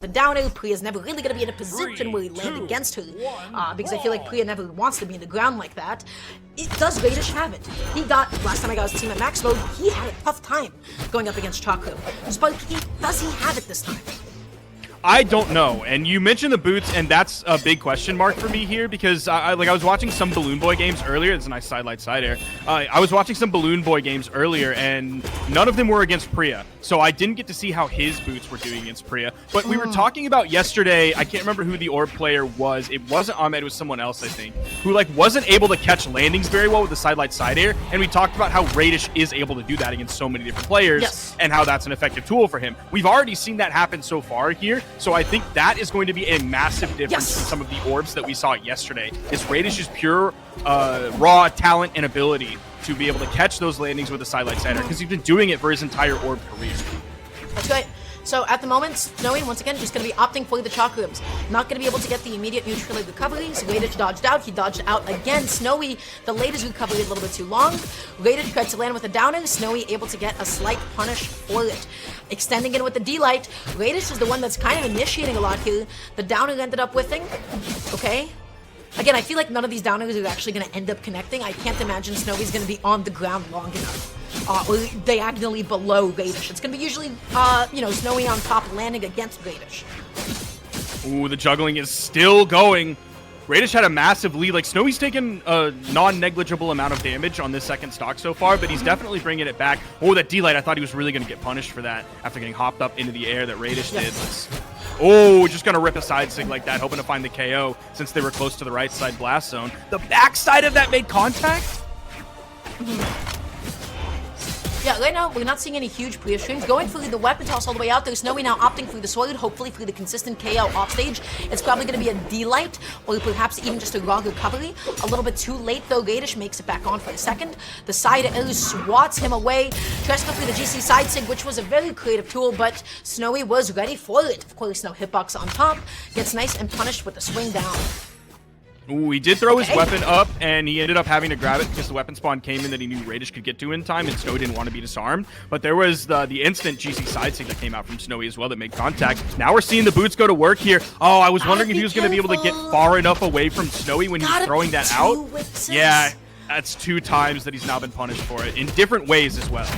the down air. Priya's never really going to be in a position where he land against her, because I feel like Priya never wants to be in the ground like that. Does Raydish have it? He got, last time I got his team at max mode, he had a tough time going up against Chakram. Sparky, does he have it this time? I don't know, and you mentioned the boots, and that's a big question mark for me here because I was watching some Balloon Boy games earlier. It's a nice sidelight side air. I was watching some Balloon Boy games earlier, and none of them were against Priya, so I didn't get to see how his boots were doing against Priya. But we were talking about yesterday. I can't remember who the orb player was. It wasn't Ahmed. It was someone else, I think, who wasn't able to catch landings very well with the sidelight side air. And we talked about how Raydish is able to do that against so many different players, and how that's an effective tool for him. We've already seen that happen so far here. So I think that is going to be a massive difference from some of the orbs that we saw yesterday. Is Raydish's pure raw talent and ability to be able to catch those landings with a sidelight center, because he's been doing it for his entire orb career. That's great. So at the moment, Snowy, once again, just going to be opting for the chakrams. Not going to be able to get the immediate neutral recovery, so Raydish dodged out. He dodged out again. Snowy, the latest recovery a little bit too long. Raydish tried to land with a downer. Snowy able to get a slight punish for it. Extending in with the D-Light. Raydish is the one that's kind of initiating a lot here. The downer ended up whiffing. Okay. Again, I feel like none of these downers are actually going to end up connecting. I can't imagine Snowy's going to be on the ground long enough. Or diagonally below Raydish. It's going to be usually, Snowy on top landing against Raydish. Ooh, the juggling is still going. Raydish had a massive lead. Snowy's taken a non-negligible amount of damage on this second stock so far, but he's definitely bringing it back. Oh, that D-Light, I thought he was really going to get punished for that after getting hopped up into the air that Raydish did. Oh, just going to rip a side sig like that, hoping to find the KO since they were close to the right side blast zone. The backside of that made contact? Yeah, right now, we're not seeing any huge Priya streams. Going for the weapon toss all the way out there. Snowy now opting for the sword, hopefully for the consistent KO off stage. It's probably going to be a D-Light, or perhaps even just a raw recovery. A little bit too late, though. Raydish makes it back on for a second. The side air swats him away. Tries to go for the GC side sig, which was a very creative tool, but Snowy was ready for it. Of course, no hitbox on top. Gets nice and punished with a swing down. Ooh, he did throw his weapon up, and he ended up having to grab it because the weapon spawn came in that he knew Raydish could get to in time, and Snowy didn't want to be disarmed. But there was the instant GC side sig that came out from Snowy as well that made contact. Now we're seeing the boots go to work here. Oh, I was wondering if he was going to be able to get far enough away from Snowy when he's throwing that out. Yeah, that's 2 times that he's now been punished for it, in different ways as well.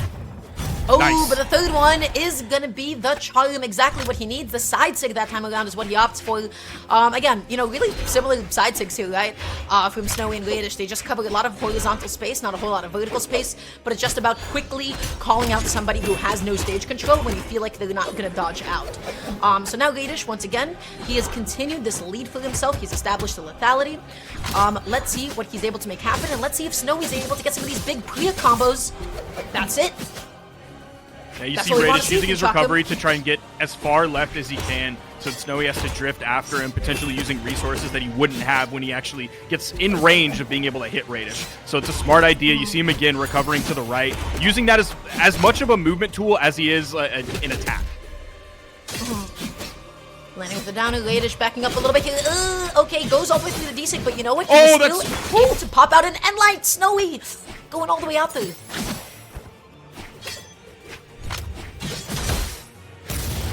Oh, nice. But the third one is going to be the charm, exactly what he needs. The side sig that time around is what he opts for. Again, really similar side sigs here, right? From Snowy and Raydish. They just cover a lot of horizontal space, not a whole lot of vertical space, but it's just about quickly calling out somebody who has no stage control when you feel like they're not going to dodge out. So now Raydish, once again, he has continued this lead for himself. He's established the lethality. Let's see what he's able to make happen, and let's see if Snowy's able to get some of these big Priya combos. That's it. Yeah, you see Raydish using his recovery to try and get as far left as he can, so Snowy has to drift after him, potentially using resources that he wouldn't have when he actually gets in range of being able to hit Raydish. So it's a smart idea. You see him again recovering to the right, using that as much of a movement tool as he is in attack. Landing with the downer, Raydish backing up a little bit here. Okay, goes all the way through the D-Sig, but you know what? He's still able to pop out an End-Light. Snowy going all the way out there.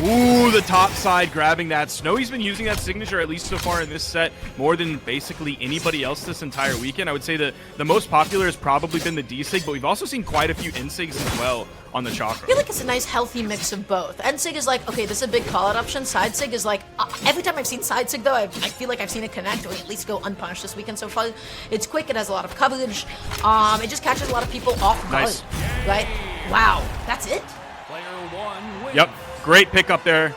Ooh, the top side grabbing that. Snowy's been using that signature, at least so far in this set, more than basically anybody else this entire weekend. I would say the most popular has probably been the D-Sig, but we've also seen quite a few N-Sigs as well on the Chakra. I feel like it's a nice, healthy mix of both. N-Sig is like, okay, this is a big call-out option. Side Sig is like, every time I've seen Side Sig, though, I feel like I've seen it connect or at least go unpunished this weekend so far. It's quick, it has a lot of coverage. It just catches a lot of people off guard. Nice. Right? Wow. That's it? Player 1 wins. Yep. Great pickup there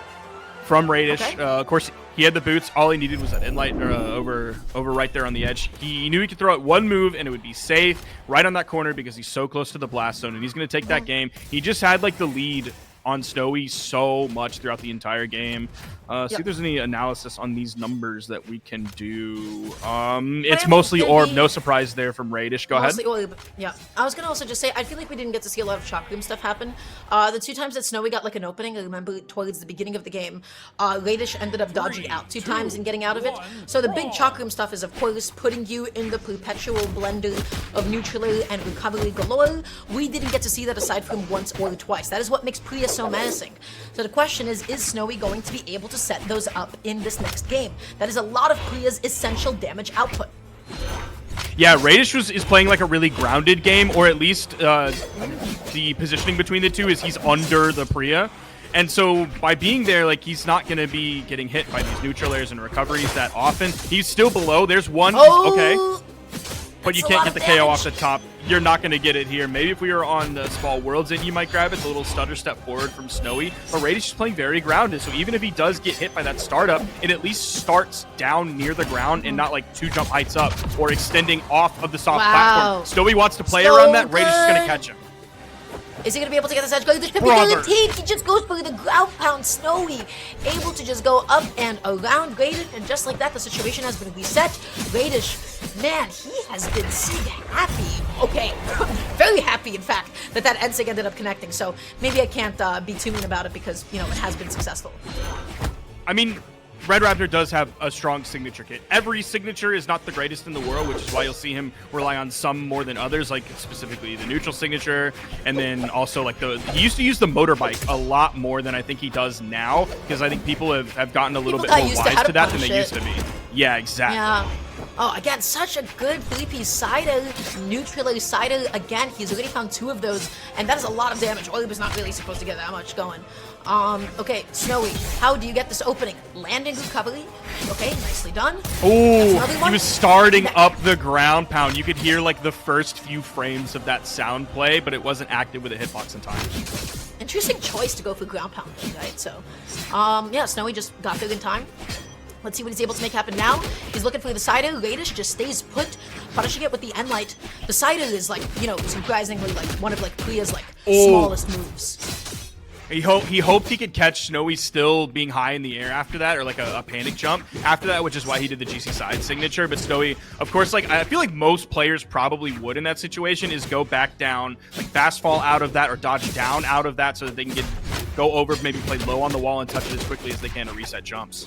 from Raydish. Okay. Of course, he had the boots. All he needed was that End-Light over right there on the edge. He knew he could throw out one move, and it would be safe right on that corner because he's so close to the blast zone, and he's going to take that game. He just had, the lead on Snowy so much throughout the entire game. See if there's any analysis on these numbers that we can do. It's mostly orb. No surprise there from Raydish. Go ahead. Orb. Yeah. I was going to also just say, I feel like we didn't get to see a lot of Chakram stuff happen. The 2 times that Snowy got an opening, I remember towards the beginning of the game, Raydish ended up dodging out 2 times and getting out of it. So the big Chakram stuff is, of course, putting you in the perpetual blender of neutral and recovery galore. We didn't get to see that aside from once or twice. That is what makes Priya so menacing. So the question is Snowy going to be able to set those up in this next game? That is a lot of Priya's essential damage output. Yeah, Raydish is playing like a really grounded game, or at least the positioning between the two is he's under the Priya. And so by being there, like, he's not going to be getting hit by these neutral airs and recoveries that often. He's still below. There's one. Oh, okay. But you can't get the KO off the top. You're not going to get it here. Maybe if we were on the small worlds, you might grab it. It's a little stutter step forward from Snowy. But Raydish is playing very grounded. So even if he does get hit by that startup, it at least starts down near the ground and not like 2 jump heights up or extending off of the soft platform. Snowy wants to play around that. Raydish is going to catch him. Is he going to be able to get this edge? This could be guaranteed. He just goes for the ground pound. Snowy able to just go up and around Raydish, and just like that, the situation has been reset. Raydish, man, he has been sig happy. Okay, very happy, in fact, that NSIG ended up connecting. So maybe I can't be too mean about it because, you know, it has been successful. I mean, Red Raptor does have a strong signature kit. Every signature is not the greatest in the world, which is why you'll see him rely on some more than others, like specifically the neutral signature, and then also like he used to use the motorbike a lot more than I think he does now, because I think people have gotten a little bit more wise to that than they used to be. Yeah, exactly. Yeah. Oh, again, such a good 3-piece sider, neutral sider. Again, he's already found 2 of those, and that is a lot of damage. Oily was not really supposed to get that much going. Okay, Snowy, how do you get this opening? Landing recovery. Okay, nicely done. Oh, he was starting up the ground pound. You could hear like the first few frames of that sound play, but it wasn't active with a hitbox in time. Interesting choice to go for ground pound, right? So, yeah, Snowy just got there in time. Let's see what he's able to make happen now. He's looking for the Sider. Raydish just stays put, punishing it with the N-Light. The Sider is like, you know, surprisingly like one of like Priya's like smallest moves. He hoped he could catch Snowy still being high in the air after that, or like a panic jump after that, which is why he did the GC side signature. But Snowy, of course, like I feel like most players probably would in that situation, is go back down, like fast fall out of that or dodge down out of that so that they can go over, maybe play low on the wall and touch it as quickly as they can to reset jumps.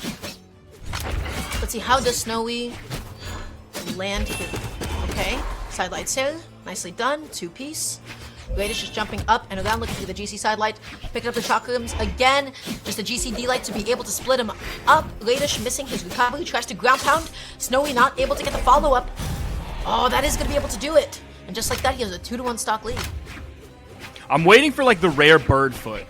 Let's see, how does Snowy land here? Okay, side light sail, nicely done, 2-piece. Raydish is jumping up and around looking for the GC side light, picking up the chakrams again, just a GC D light to be able to split him up. Raydish missing his recovery, tries to ground pound. Snowy not able to get the follow up. Oh, that is going to be able to do it. And just like that, he has a 2-to-1 stock lead. I'm waiting for like the rare bird foot.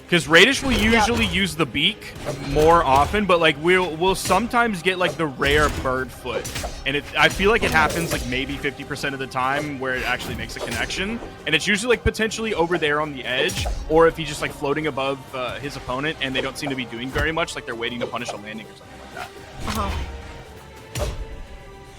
Because Raydish will usually use the beak more often, but like we'll sometimes get like the rare bird foot, and I feel like it happens like maybe 50% of the time where it actually makes a connection, and it's usually like potentially over there on the edge, or if he's just like floating above his opponent and they don't seem to be doing very much, like they're waiting to punish a landing or something like that.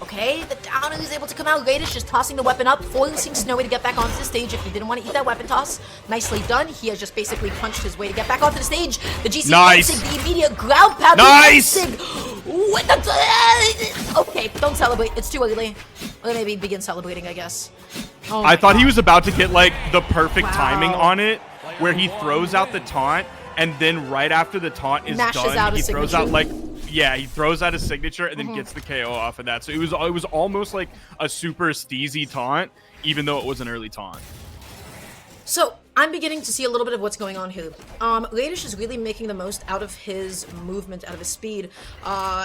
Okay, the downer is able to come out. Raydish just tossing the weapon up, forcing Snowy to get back onto the stage if he didn't want to eat that weapon toss. Nicely done. He has just basically punched his way to get back onto the stage. The GC Sig, the immediate ground pound. Nice! With the... Okay, don't celebrate. It's too early. Or maybe begin celebrating, I guess. Oh I thought he was about to get like the perfect timing on it, where he throws out the taunt, and then right after the taunt is done, he throws out like... Yeah, he throws out a signature and then gets the KO off of that. So it was almost like a super steezy taunt, even though it was an early taunt. So I'm beginning to see a little bit of what's going on here. Raydish is really making the most out of his movement, out of his speed.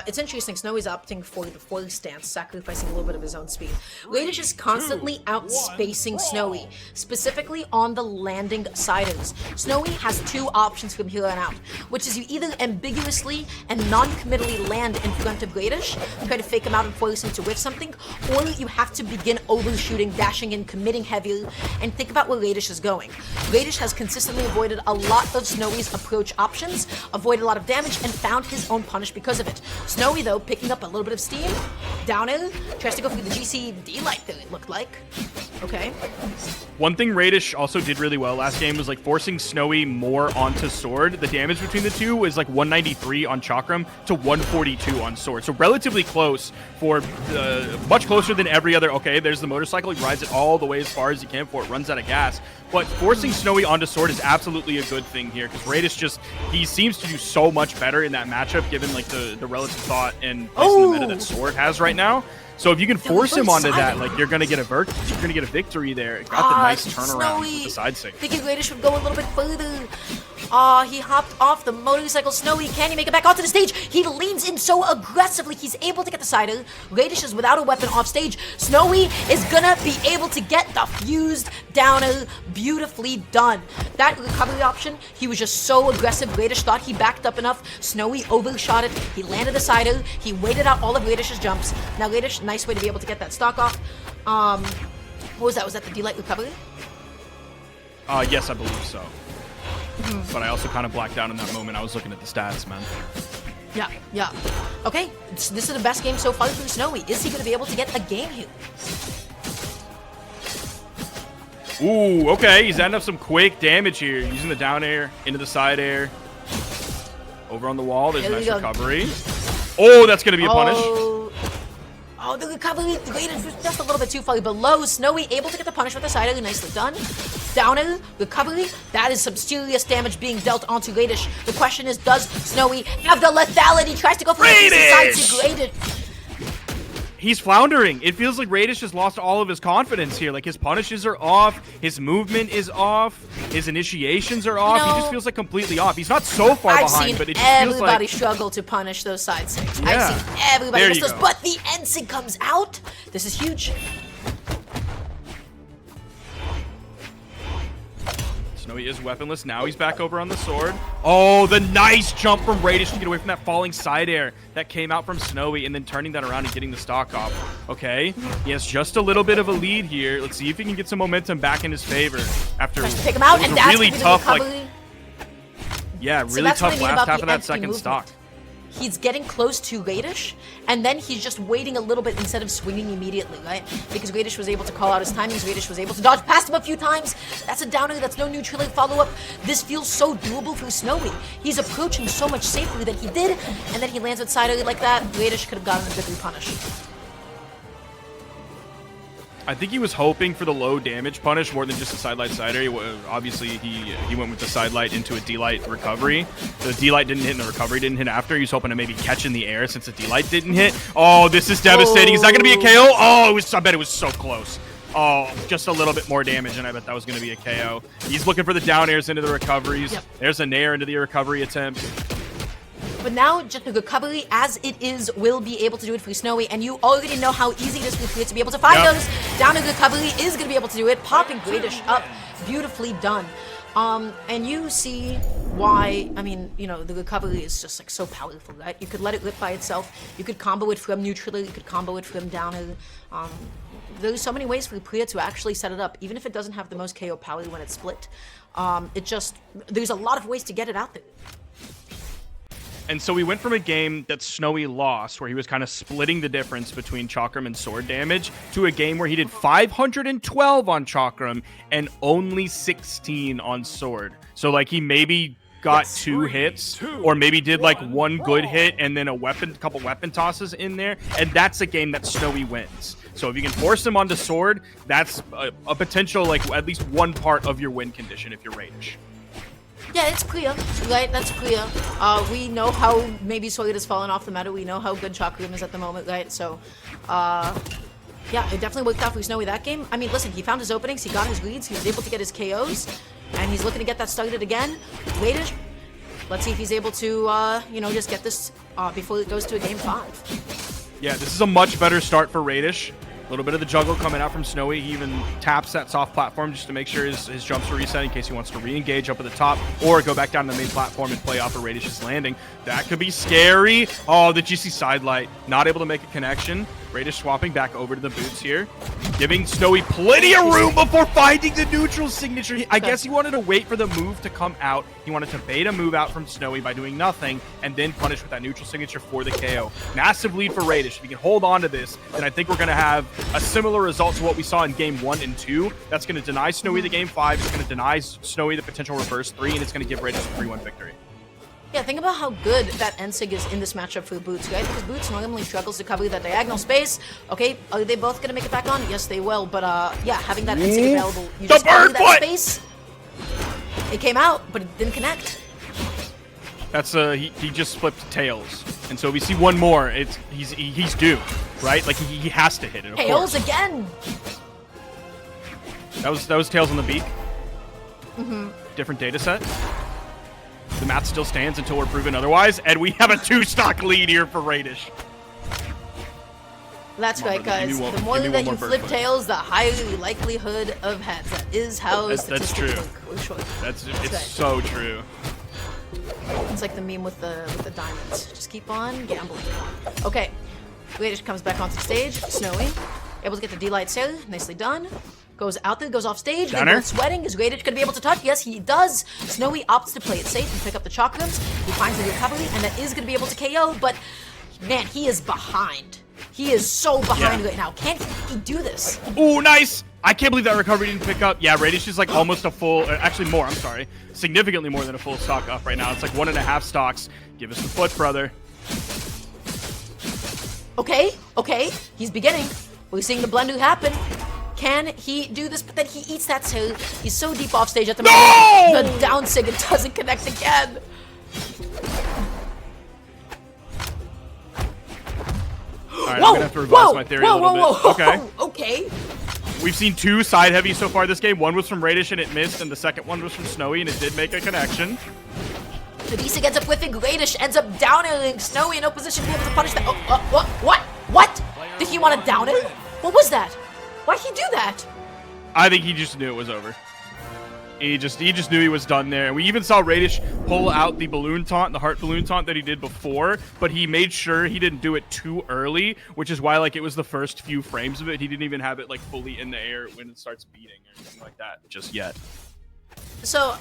It's interesting, Snowy's opting for the forward stance, sacrificing a little bit of his own speed. Raydish is constantly outspacing Snowy, specifically on the landing siders. Snowy has 2 options from here on out, which is you either ambiguously and non-committally land in front of Raydish, try to fake him out and force him to whiff something, or you have to begin overshooting, dashing in, committing heavier, and think about where Raydish is going. Raydish has consistently avoided a lot of Snowy's approach options, avoided a lot of damage, and found his own punish because of it. Snowy, though, picking up a little bit of steam. Down air, tries to go for the GC D-Light there, it looked like. Okay. One thing Raydish also did really well last game was like forcing Snowy more onto Sword. The damage between the two was like 193 on Chakram to 142 on Sword. So relatively close for much closer than every other. Okay, there's the motorcycle. He rides it all the way as far as he can before it runs out of gas. But forcing Snowy onto Sword is absolutely a good thing here because Raydish he seems to do so much better in that matchup given like the relative thought and place in the meta that Sword has right now. So if you can force him onto that, like you're gonna get a victory there. It got the nice turnaround with the side sig. Thinking Raydish would go a little bit further. Aw, he hopped off the motorcycle. Snowy, can he make it back onto the stage? He leans in so aggressively. He's able to get the sider. Raydish is without a weapon off stage. Snowy is gonna be able to get the fused downer. Beautifully done. That recovery option, he was just so aggressive. Raydish thought he backed up enough. Snowy overshot it. He landed the sider. He waited out all of Raydish's jumps. Now Raydish, nice way to be able to get that stock off. What was that? Was that the D-Light recovery? Yes, I believe so. But I also kind of blacked out in that moment. I was looking at the stats, man. Yeah. Okay, this is the best game so far from Snowy. Is he going to be able to get a game here? Ooh, okay. He's adding up some quick damage here. Using the down air into the side air. Over on the wall. There's a nice recovery. Oh, that's going to be a punish. Oh, the recovery Raydish was just a little bit too far below. Snowy able to get the punish with the side air. Nicely done. Down air, recovery. That is some serious damage being dealt onto Raydish. The question is, does Snowy have the lethality? Tries to go for Raydish. He's floundering. It feels like Raydish has lost all of his confidence here. Like, his punishes are off. His movement is off. His initiations are off. He just feels like completely off. He's not so far behind, but it just feels like... everybody struggle to punish those side sticks. Yeah. I've seen everybody miss those, go. but the end sig comes out. This is huge. Snowy is weaponless. Now he's back over on the sword. Oh, the nice jump from Raydish to get away from that falling side air that came out from Snowy, and then turning that around and getting the stock off. Okay, he has just a little bit of a lead here. Let's see if he can get some momentum back in his favor after pick him out, and that's really tough, like, yeah, really tough last half of that second stock. He's getting close to Raydish, and then he's just waiting a little bit instead of swinging immediately, right? Because Raydish was able to call out his timings, Raydish was able to dodge past him a few times. That's a downer, that's no neutral follow-up. This feels so doable for Snowy. He's approaching so much safer than he did, and then he lands with side air like that. Raydish could have gotten a good repunish. I think he was hoping for the low damage punish more than just a sidelight side air. Obviously, he went with the sidelight into a D-light recovery. The D-light didn't hit and the recovery didn't hit after. He was hoping to maybe catch in the air since the D-light didn't hit. Oh, this is devastating. Is that going to be a KO? Oh, I bet it was so close. Oh, just a little bit more damage, and I bet that was going to be a KO. He's looking for the down airs into the recoveries. Yep. There's a nair into the recovery attempt. But now, just the recovery, as it is, will be able to do it for Snowy, and you already know how easy it is for Clear to be able to find those. Down to recovery is going to be able to do it, popping Raydish up. Beautifully done. And you see why, I mean, you know, the recovery is just like so powerful, right? You could let it rip by itself. You could combo it from neutral. You could combo it from downer. There's so many ways for Priya to actually set it up, even if it doesn't have the most KO power when it's split. There's a lot of ways to get it out there. And so we went from a game that Snowy lost, where he was kind of splitting the difference between Chakram and sword damage, to a game where he did 512 on Chakram and only 16 on sword. So, like, he maybe got 2 hits, or maybe did, like, 1 good hit and then a couple weapon tosses in there, and that's a game that Snowy wins. So if you can force him onto sword, that's a potential, like, at least one part of your win condition if you're Raydish. Yeah, it's clear, right? That's clear. We know how maybe Solid has fallen off the meta. We know how good Chakram is at the moment, right? So, yeah, it definitely worked out for Snowy that game. I mean, listen, he found his openings, he got his leads, he was able to get his KOs, and he's looking to get that started again. Raydish, let's see if he's able to, you know, just get this before it goes to a game 5. Yeah, this is a much better start for Raydish. A little bit of the juggle coming out from Snowy. He even taps that soft platform just to make sure his jumps are reset in case he wants to re-engage up at the top or go back down to the main platform and play off of Raydish's landing. That could be scary. Oh, the GC sidelight. Not able to make a connection. Raydish swapping back over to the boots here, giving Snowy plenty of room before finding the neutral signature. I guess he wanted to wait for the move to come out. He wanted to bait a move out from Snowy by doing nothing and then punish with that neutral signature for the KO. Massive lead for Raydish. If he can hold on to this, then I think we're going to have a similar result to what we saw in game 1 and 2. That's going to deny Snowy the game 5. It's going to deny Snowy the potential reverse 3, and it's going to give Raydish a 3-1 victory. Yeah, think about how good that Ensig is in this matchup for Boots, right? Because Boots normally struggles to cover that diagonal space. Okay, are they both gonna make it back on? Yes, they will. But yeah, having that Ensig available, you just cover that space. It came out, but it didn't connect. That's he just flipped tails, and so if we see one more, he's due, right? Like he has to hit it. Of tails course. Again. That was tails on the beak. Different data set. The math still stands until we're proven otherwise, and we have a 2-stock lead here for Raydish. That's right, guys. The more that you flip tails, the higher the likelihood of heads. That is how that's true. It's right. So true. It's like the meme with the diamonds. Just keep on gambling. Okay, Raydish comes back onto the stage. Snowy, able to get the D-Light sail. Nicely done. Goes out there, goes off stage. They're both sweating. Is Raydish gonna be able to touch? Yes, he does. Snowy opts to play it safe and pick up the chakras. He finds the recovery, and that is gonna be able to KO. But man, he is behind. He is so behind right now. Can't he do this? Ooh, nice! I can't believe that recovery didn't pick up. Yeah, Raydish is like almost a full, actually more, I'm sorry. Significantly more than a full stock up right now. It's like 1.5 stocks. Give us the foot, brother. Okay, he's beginning. We're seeing the blend happen. Can he do this? But then he eats that so he's so deep off stage at the moment. The down sig doesn't connect again. Alright, I'm gonna have to revise my theory a little bit. Okay. Okay. We've seen 2 side heavies so far this game. One was from Raydish and it missed, and the second one was from Snowy and it did make a connection. The D-Sig ends up whiffing. Raydish ends up down airing Snowy in no position to be able to punish that. What? Did he want to down it? What was that? Why'd he do that? I think he just knew it was over. He just knew he was done there. And we even saw Raydish pull out the balloon taunt, the heart balloon taunt that he did before, but he made sure he didn't do it too early, which is why like it was the first few frames of it. He didn't even have it like fully in the air when it starts beating or anything like that just yet. So